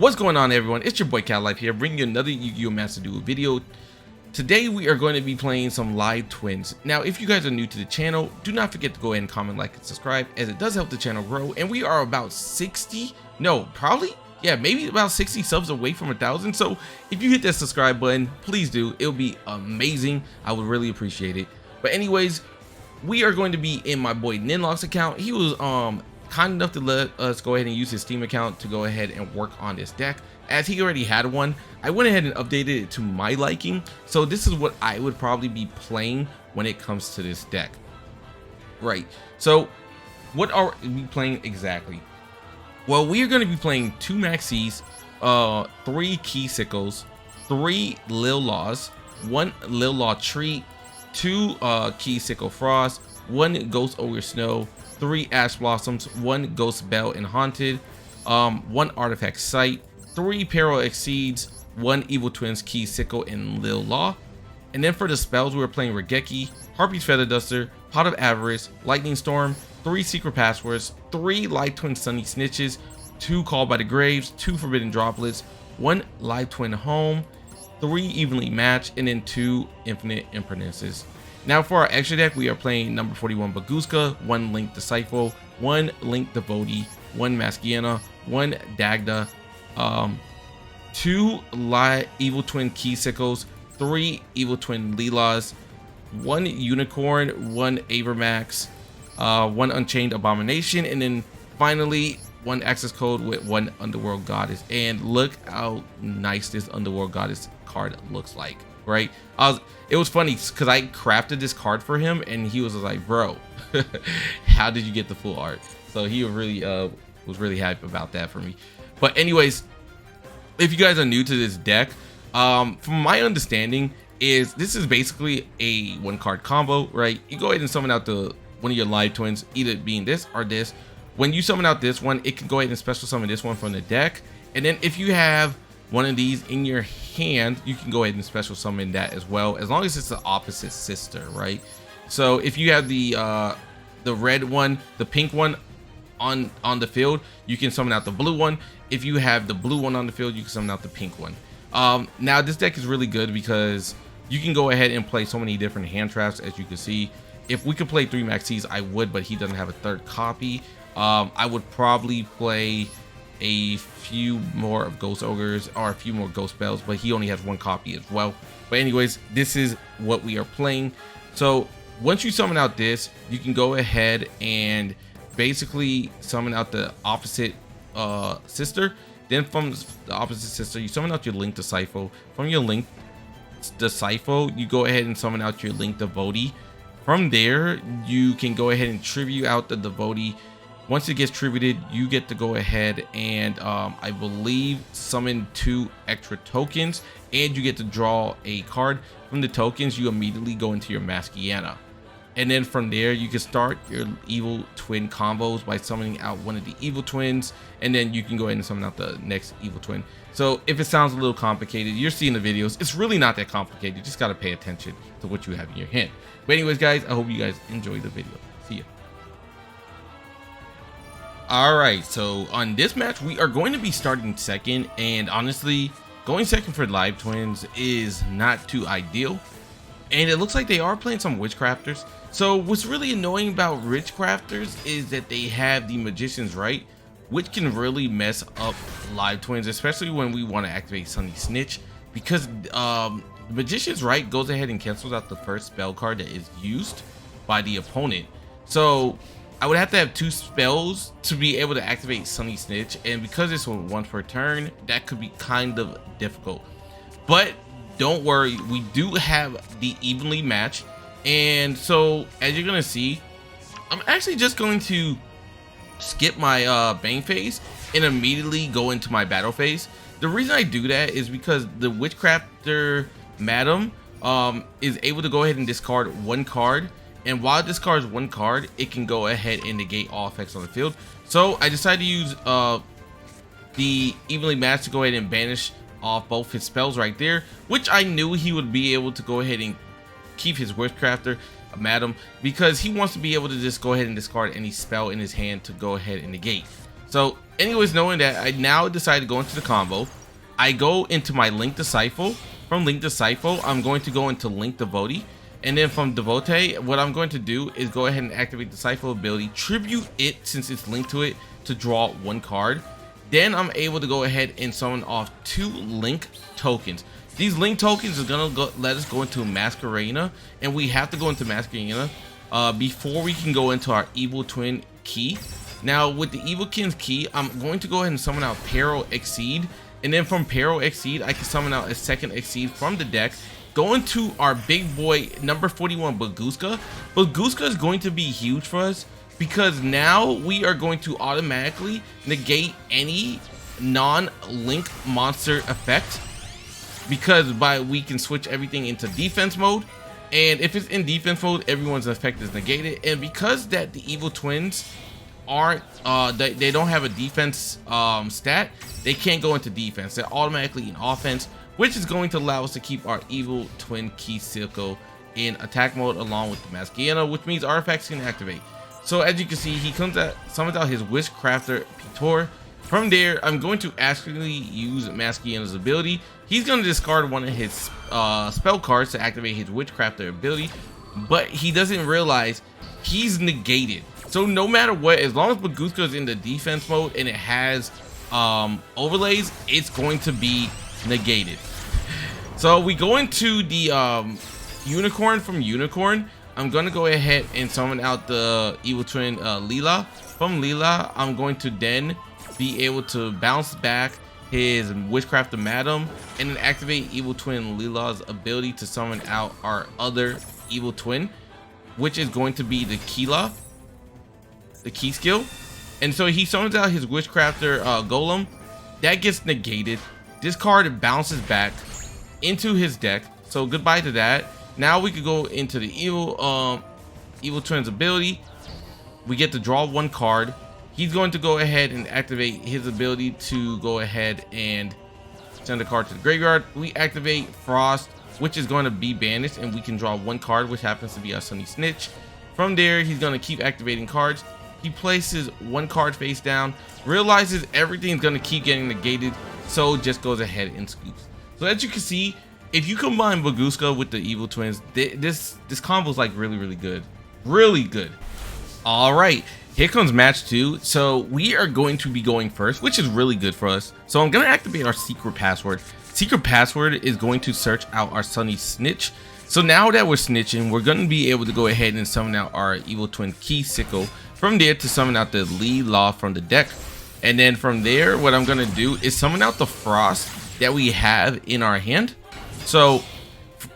What's going on, everyone? It's your boy Cat here, bringing you another Yu-Gi-Oh! Master Duel video. Today we are going to be playing some live twins. Now, if you guys are new to the channel, do not forget to go ahead and comment, like, and subscribe, as it does help the channel grow. And we are about 60, no, probably, yeah, maybe about 60 subs away from 1,000. So if you hit that subscribe button, please do. It'll be amazing. I would really appreciate it. But anyways, we are going to be in my boy Ninlock's account. He was kind enough to let us go ahead and use his Steam account to go ahead and work on this deck. As he already had one, I went ahead and updated it to my liking. So this is what I would probably be playing when it comes to this deck. Right, so what are we playing exactly? Well, we are going to be playing 2 Maxx's, 3 Ki-Sikils, 3 Lil-Las, 1 Lil-La Treat, 2 Ki-Sikil Frost, 1 Ghost Ogre Snow, 3 Ash Blossoms, 1 Ghost Belle and Haunted, 1 Artifcact Scythe, 3 Spyral Exceeds, 1 Evil Twins Ki-Sikil and Lil-La. And then for the spells, we were playing Raigeki, Harpie's Feather Duster, Pot of Avarice, Lightning Storm, 3 Secret Passwords, 3 Live Twin Sunny Snitches, 2 Called by the Graves, 2 Forbidden Droplets, 1 Live Twin Home, 3 Evenly Matched, and then 2 Infinite Impermanences. Now for our extra deck, we are playing number 41 Baguska, 1 Link Disciple, 1 Link Devotee, 1 Maskiana, 1 Dagda, 2 Evil Twin Ki-Sikils, 3 Evil Twin Lil-Las, 1 Unicorn, 1 Avarice, 1 Unchained Abomination, and then finally 1 access code with 1 Underworld Goddess. And look how nice this Underworld Goddess card looks like, right? It was funny because I crafted this card for him and he was like, bro, how did you get the full art? So he was really happy about that for me. But anyways, if you guys are new to this deck, from my understanding is this is basically a 1 card combo, right? You go ahead and summon out one of your live twins, either being this or this. When you summon out this one, it can go ahead and special summon this one from the deck. And then if you have one of these in your hand, you can go ahead and special summon that as well, as long as it's the opposite sister, right? So if you have the red one, the pink one on the field, you can summon out the blue one. If you have the blue one on the field, you can summon out the pink one. Now this deck is really good because you can go ahead and play so many different hand traps, as you can see. If we could play 3 Maxx's, I would, but he doesn't have a 3rd copy. I would probably play a few more of Ghost Ogres or a few more Ghost Bells, but he only has 1 copy as well. But anyways, this is what we are playing. So once you summon out this, you can go ahead and basically summon out the opposite sister. Then from the opposite sister, you summon out your Link Disciple. From your Link Disciple, you go ahead and summon out your Link Devotee. From there, you can go ahead and tribute out the Devotee. Once it gets tributed, you get to go ahead and I believe summon 2 extra tokens, and you get to draw a card. From the tokens, you immediately go into your Maskiana. And then from there, you can start your evil twin combos by summoning out one of the evil twins, and then you can go ahead and summon out the next evil twin. So if it sounds a little complicated, you're seeing the videos, it's really not that complicated. You just got to pay attention to what you have in your hand. But anyways, guys, I hope you guys enjoy the video. See ya. Alright, so on this match, we are going to be starting second, and honestly, going second for live twins is not too ideal. And it looks like they are playing some Witchcrafters. So what's really annoying about Witchcrafters is that they have the Magician's Right, which can really mess up live twins, especially when we want to activate Sunny Snitch, because the Magician's Right goes ahead and cancels out the first spell card that is used by the opponent. So I would have to have 2 spells to be able to activate Sunny Snitch, and because it's 1 per turn, that could be kind of difficult. But don't worry, we do have the Evenly Match, and so as you're gonna see, I'm actually just going to skip my Bane phase and immediately go into my battle phase. The reason I do that is because the Witchcrafter Madam is able to go ahead and discard 1 card. And while it discards 1 card, it can go ahead and negate all effects on the field. So I decided to use the Evenly Matched to go ahead and banish off both his spells right there, which I knew he would be able to go ahead and keep his Witchcrafter Madam, because he wants to be able to just go ahead and discard any spell in his hand to go ahead and negate. So anyways, knowing that, I now decide to go into the combo. I go into my Link Disciple. From Link Disciple, I'm going to go into Link Devotee. And then from Devotee, what I'm going to do is go ahead and activate Disciple ability, tribute it since it's linked to it to draw 1 card. Then I'm able to go ahead and summon off 2 Link tokens. These Link tokens are gonna let us go into Mask Arena, and we have to go into Mask Arena before we can go into our Evil Twin Ki. Now with the Evil Twin's Ki, I'm going to go ahead and summon out Peril Exceed, and then from Peril Exceed, I can summon out a second Exceed from the deck. Going to our big boy number 41 Bagooska. Bagooska is going to be huge for us because now we are going to automatically negate any non-link monster effect, because we can switch everything into defense mode, and if it's in defense mode, everyone's effect is negated. And because that the Evil Twins aren't they don't have a defense stat, they can't go into defense. They're automatically in offense, which is going to allow us to keep our Evil Twin Ki-Sikil in attack mode along with the Maschiana, which means artifacts can activate. So as you can see, he summons out his Witchcrafter Pitor. From there, I'm going to actually use Maschiana's ability. He's going to discard one of his spell cards to activate his Witchcrafter ability, but he doesn't realize he's negated. So no matter what, as long as Bagooska is in the defense mode and it has overlays, it's going to be negated. So we go into the Unicorn. From Unicorn, I'm going to go ahead and summon out the Evil Twin Lil-La. From Lil-La, I'm going to then be able to bounce back his Witchcraft of Madam and then activate Evil Twin Lil-La's ability to summon out our other Evil Twin, which is going to be the Ki-La, the Ki-Sikil. And so he summons out his Witchcrafter Golem. That gets negated. This card bounces back into his deck, so goodbye to that. Now we could go into the Evil Twin's ability. We get to draw 1 card. He's going to go ahead and activate his ability to go ahead and send a card to the graveyard. We activate Frost, which is going to be banished, and we can draw 1 card, which happens to be our Sunny Snitch. From there, he's going to keep activating cards. He places 1 card face down, realizes everything's going to keep getting negated, so just goes ahead and scoops. So as you can see, if you combine Bagooska with the Evil Twins, this combo is like really good. Really good. All right, here comes match 2. So we are going to be going first, which is really good for us. So I'm going to activate our secret password. Secret password is going to search out our Sunny Snitch. So now that we're snitching, we're going to be able to go ahead and summon out our Evil Twin Ki-Sikil. From there to summon out the Lil-La from the deck. And then from there, what I'm going to do is summon out the Frost that we have in our hand. So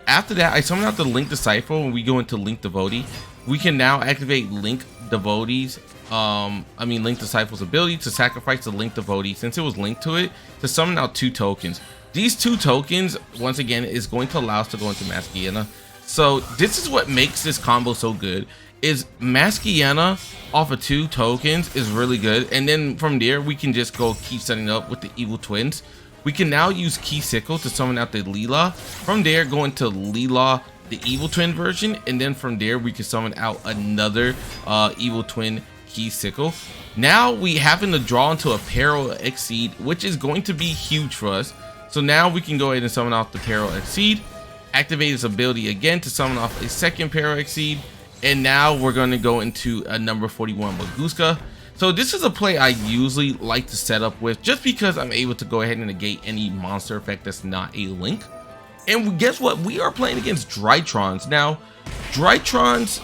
after that, I summon out the Link Disciple. When we go into Link Devotee, we can now activate Link Devotee's Link Disciple's ability to sacrifice the Link Devotee, since it was linked to it, to summon out 2 tokens. These 2 tokens, once again, is going to allow us to go into Maschiana. So this is what makes this combo so good, is Maschiana off of 2 tokens is really good. And then from there, we can just go keep setting up with the Evil Twins. We can now use Ki-Sikil to summon out the Lil-La. From there, go into Lil-La, the Evil Twin version, and then from there we can summon out another Evil Twin Ki-Sikil. Now we happen to draw into a Peril Exceed, which is going to be huge for us. So now we can go ahead and summon off the Peril Exceed, activate his ability again to summon off a second Peril Exceed, and now we're going to go into a number 41 Bagooska. So this is a play I usually like to set up with, just because I'm able to go ahead and negate any monster effect that's not a link. And guess what? We are playing against Drytrons. Now, Drytrons,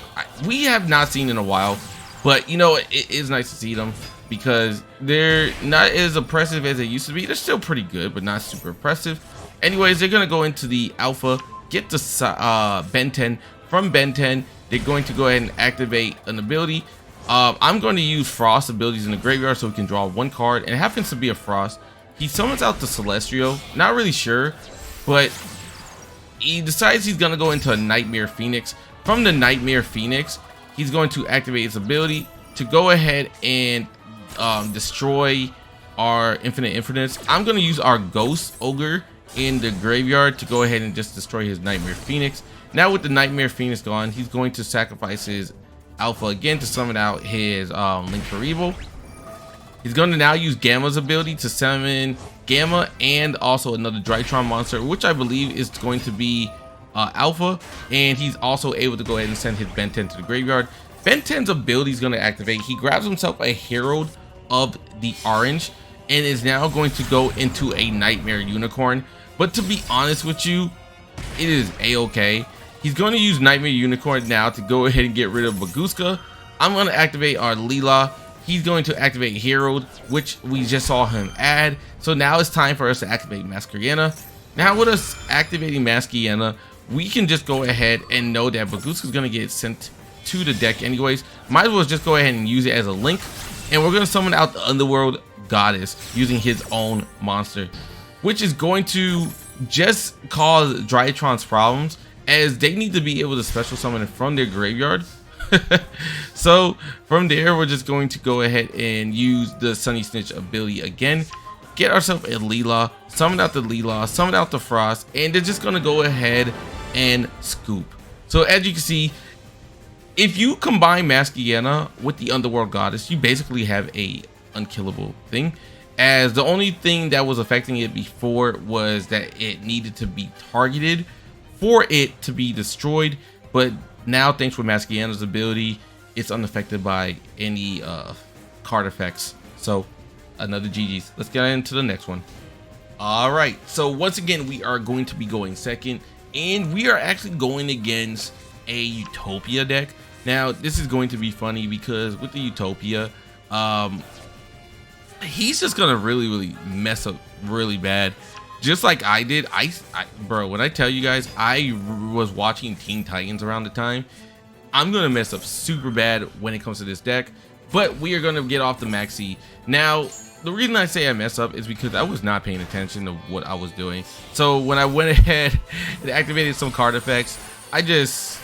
we have not seen in a while, but you know, it is nice to see them because they're not as oppressive as they used to be. They're still pretty good, but not super oppressive. Anyways, they're going to go into the alpha, get the Ben 10. From Ben 10, they're going to go ahead and activate an ability. I'm going to use Frost abilities in the graveyard so we can draw 1 card, and it happens to be a Frost. He summons out the Celestial, not really sure, but he decides he's going to go into a Nightmare Phoenix. From the Nightmare Phoenix, he's going to activate his ability to go ahead and destroy our Infinite Infinites. I'm going to use our Ghost Ogre in the graveyard to go ahead and just destroy his Nightmare Phoenix. Now with the Nightmare Phoenix gone, he's going to sacrifice his Alpha again to summon out his Link for Evil. He's going to now use Gamma's ability to summon Gamma and also another Drytron monster, which I believe is going to be Alpha. And he's also able to go ahead and send his Ben 10 to the graveyard. Ben 10's ability is going to activate. He grabs himself a Herald of the Orange and is now going to go into a Nightmare Unicorn. But to be honest with you, it is a-okay. He's going to use Nightmare Unicorn now to go ahead and get rid of Baguska. I'm going to activate our Lil-La. He's going to activate Herald, which we just saw him add. So now it's time for us to activate Masquerena. Now with us activating Masquerena, we can just go ahead and know that Baguska is going to get sent to the deck anyways. Might as well just go ahead and use it as a link. And we're going to summon out the Underworld Goddess using his own monster, which is going to just cause Drytron's problems, as they need to be able to special summon it from their graveyard. So from there, we're just going to go ahead and use the Sunny Snitch ability again, get ourselves a Lil-La, summon out the Lil-La, summon out the Frost, and they're just going to go ahead and scoop. So as you can see, if you combine Masquerena with the Underworld Goddess, you basically have a unkillable thing, as the only thing that was affecting it before was that it needed to be targeted for it to be destroyed. But now, thanks to Masquerena's ability, it's unaffected by any card effects. So another GG's. Let's get into the next one. All right, so once again, we are going to be going second, and we are actually going against a Utopia deck. Now this is going to be funny because with the Utopia, he's just gonna really mess up really bad, just like I did. Bro, when I tell you guys, I was watching Teen Titans around the time. I'm gonna mess up super bad when it comes to this deck, but we are gonna get off the Maxi. Now the reason I say I mess up is because I was not paying attention to what I was doing. So when I went ahead and activated some card effects, I just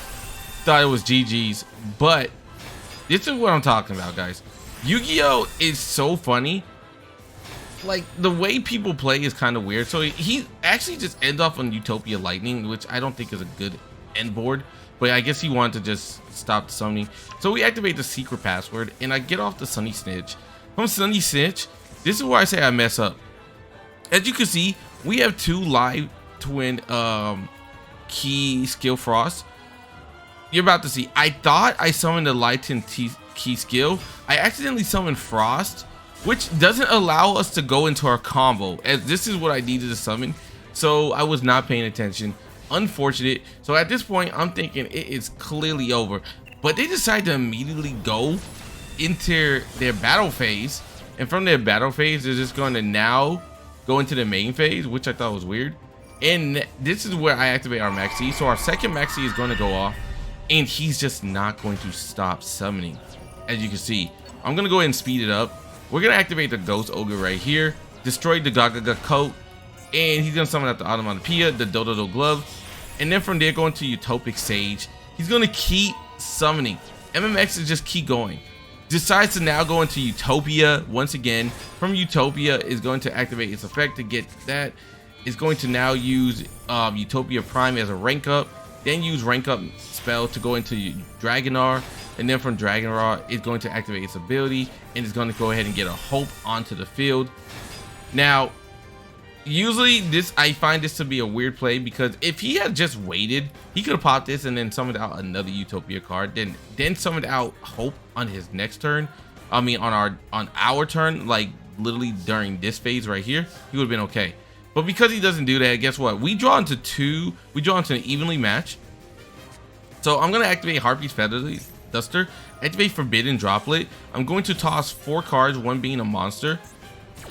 thought it was GG's. But this is what I'm talking about, guys. Yu-Gi-Oh is so funny. Like, the way people play is kind of weird. So he actually just ends off on Utopia Lightning, which I don't think is a good end board, but I guess he wanted to just stop the summoning. So we activate the secret password, and I get off the Sunny Snitch. From Sunny Snitch, this is where I say I mess up. As you can see, we have two live twin Ki-Sikil Frost. You're about to see. I thought I summoned the live twin Ki-Sikil. I accidentally summoned Frost, which doesn't allow us to go into our combo, as this is what I needed to summon. So I was not paying attention. Unfortunate. So at this point, I'm thinking it is clearly over, but they decide to immediately go into their battle phase, and from their battle phase, they're just going to now go into the main phase, which I thought was weird. And this is where I activate our Maxi. So our second Maxi is going to go off, and he's just not going to stop summoning. As you can see, I'm going to go ahead and speed it up. We're going to activate the Ghost Ogre right here, destroy the Gaga coat, and he's going to summon out the Onomatopoeia, the Dodo Glove, and then from there going to Utopic Sage. He's going to keep summoning. MMX is just keep going. Decides to now go into Utopia once again. From Utopia is going to activate its effect to get that. It's going to now use Utopia Prime as a rank up, then use rank up spell to go into Dragonar, and then from Dragonar it's going to activate its ability, and it's going to go ahead and get a Hope onto the field. Now usually I find this to be a weird play, because if he had just waited, he could have popped this and then summoned out another Utopia card, then summoned out Hope on his next turn. I mean on our turn, like literally during this phase right here, he would have been okay. But because he doesn't do that, guess what? We draw into an evenly match. So I'm gonna activate Harpie's Feather Duster, activate Forbidden Droplet. I'm going to toss 4 cards, one being a monster,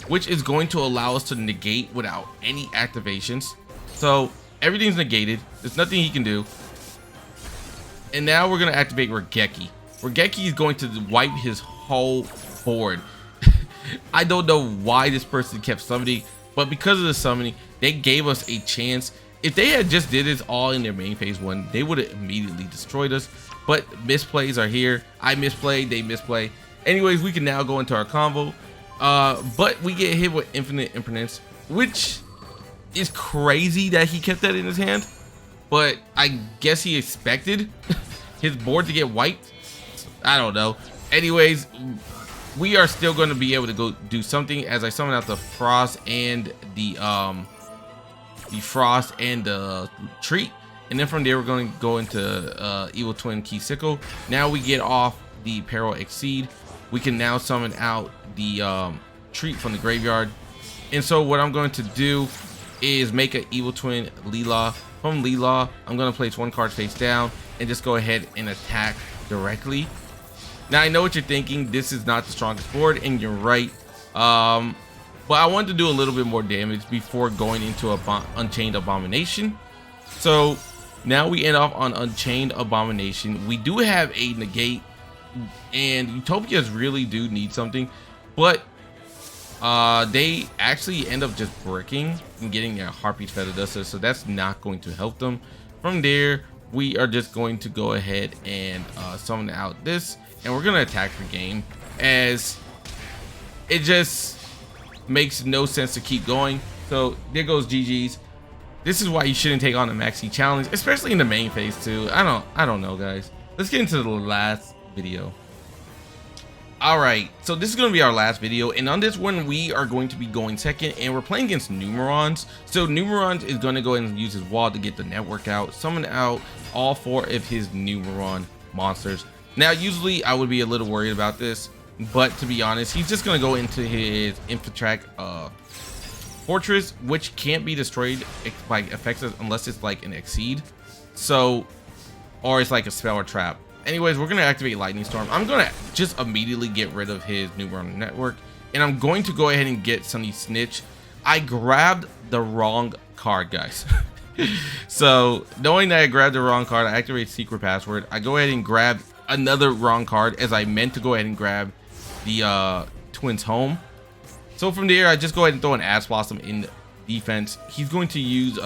which is going to allow us to negate without any activations. So everything's negated. There's nothing he can do. And now we're gonna activate Raigeki. Raigeki is going to wipe his whole board. I don't know why this person kept summoning, but because of the summoning, they gave us a chance. If they had just did this all in their main phase 1, they would have immediately destroyed us. But misplays are here. I misplayed, they misplay. Anyways, we can now go into our combo. But we get hit with Infinite Impermanence, which is crazy that he kept that in his hand. But I guess he expected his board to get wiped. I don't know. Anyways, we are still going to be able to go do something as I summon out the Frost and the Treat. And then from there, we're going to go into Evil Twin Ki-Sikil. Now we get off the Peril Exceed. We can now summon out the Treat from the graveyard. And so what I'm going to do is make an Evil Twin Lil-La. From Lil-La, I'm going to place one card face down and just go ahead and attack directly. Now, I know what you're thinking. This is not the strongest board, and you're right. But I wanted to do a little bit more damage before going into Unchained Abomination. So now we end off on Unchained Abomination. We do have a negate, and Utopias really do need something, but they actually end up just bricking and getting their Harpie's Feather Duster, so that's not going to help them. From there, we are just going to go ahead and summon out this, and we're going to attack the game, as it just makes no sense to keep going. So there goes GG's. This is why you shouldn't take on the Maxx challenge, especially in the main phase too. I don't know, guys. Let's get into the last video. All right, so this is going to be our last video, and on this one we are going to be going second, and we're playing against Numerons. So Numerons is going to go ahead and use his wall to get the network out, summon out all 4 of his Numeron monsters. Now usually I would be a little worried about this, but to be honest, he's just going to go into his Infiltract Fortress, which can't be destroyed by effects unless it's like an Exceed, so, or it's like a spell or trap. Anyways, we're going to activate Lightning Storm. I'm going to just immediately get rid of his Numeron network, and I'm going to go ahead and get Sunny Snitch. I grabbed the wrong card, guys. So knowing that I grabbed the wrong card, I activate Secret Password. I go ahead and grab another wrong card, as I meant to go ahead and grab the Twins Home. So from there, I just go ahead and throw an Ass Blossom in defense. He's going to use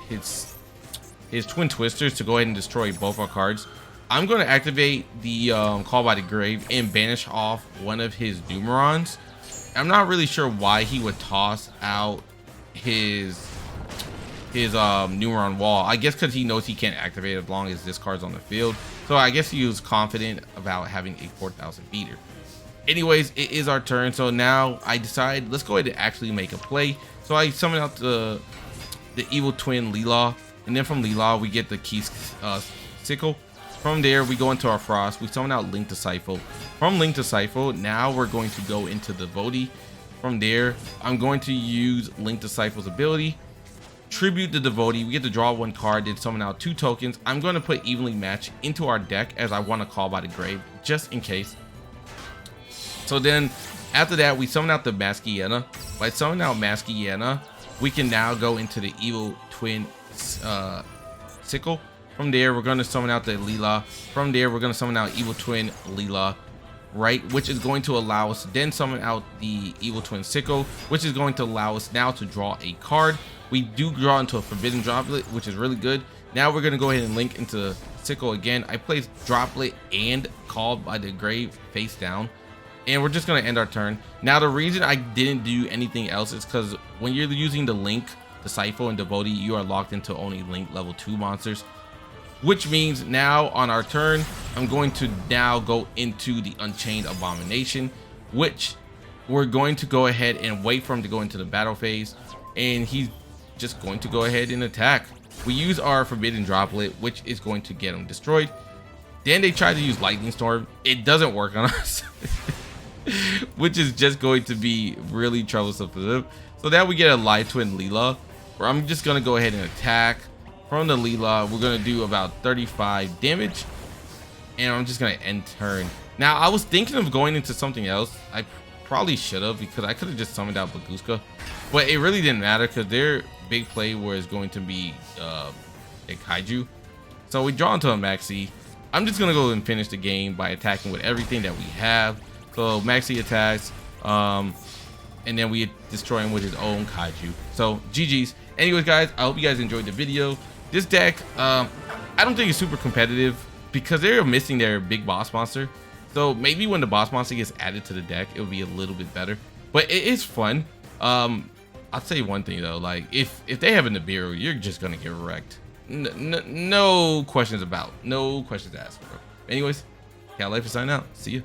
his Twin Twisters to go ahead and destroy both our cards. I'm going to activate the Call by the Grave and banish off one of his Numerons. I'm not really sure why he would toss out his Numeron wall. I guess because he knows he can't activate as long as this card's on the field. So I guess he was confident about having a 4,000 beater. Anyways, it is our turn, so now I decide let's go ahead and actually make a play. So I summon out the Evil Twin Lil-La, and then from Lil-La we get the Ki-Sikil. From there we go into our Frost. We summon out Link to Scythe. From Link to Scythe, now we're going to go into the Devotee. From there, I'm going to use Link to Scythe's ability, tribute the Devotee. We get to draw 1 card, then summon out 2 tokens. I'm going to put Evenly Match into our deck, as I want to Call by the Grave just in case. So then after that, we summon out the Maschiana. By summoning out Maschiana, we can now go into the Evil Twin Sickle. From there, we're going to summon out the Lil-La. From there, we're going to summon out Evil Twin Lil-La, right? Which is going to allow us to then summon out the Evil Twin Sickle, which is going to allow us now to draw a card. We do draw into a Forbidden Droplet, which is really good. Now we're going to go ahead and link into Sickle again. I place Droplet and Call by the Grave face down, and we're just going to end our turn. Now the reason I didn't do anything else is because when you're using the Link, the Scythe, and Devotee, you are locked into only Link level 2 monsters, which means now on our turn, I'm going to now go into the Unchained Abomination, which we're going to go ahead and wait for him to go into the battle phase, and he's just going to go ahead and attack. We use our Forbidden Droplet, which is going to get him destroyed. Then they tried to use Lightning Storm. It doesn't work on us, which is just going to be really troublesome for them. So now we get a Live Twin Lil-La, where I'm just going to go ahead and attack. From the Lil-La, we're going to do about 35 damage, and I'm just going to end turn. Now, I was thinking of going into something else. I probably should have, because I could have just summoned out Baguska, but it really didn't matter because their big play was going to be a Kaiju. So we draw into a Maxx. I'm just going to go and finish the game by attacking with everything that we have. So Maxx attacks, and then we destroy him with his own Kaiju. So GG's. Anyways, guys, I hope you guys enjoyed the video. This deck, I don't think it's super competitive because they're missing their big boss monster. So maybe when the boss monster gets added to the deck, it'll be a little bit better. But it is fun. I'll say one thing though, like if they have a Nibiru, you're just gonna get wrecked. No questions about, no questions asked, bro. Anyways, Cat Life is signing out. See ya.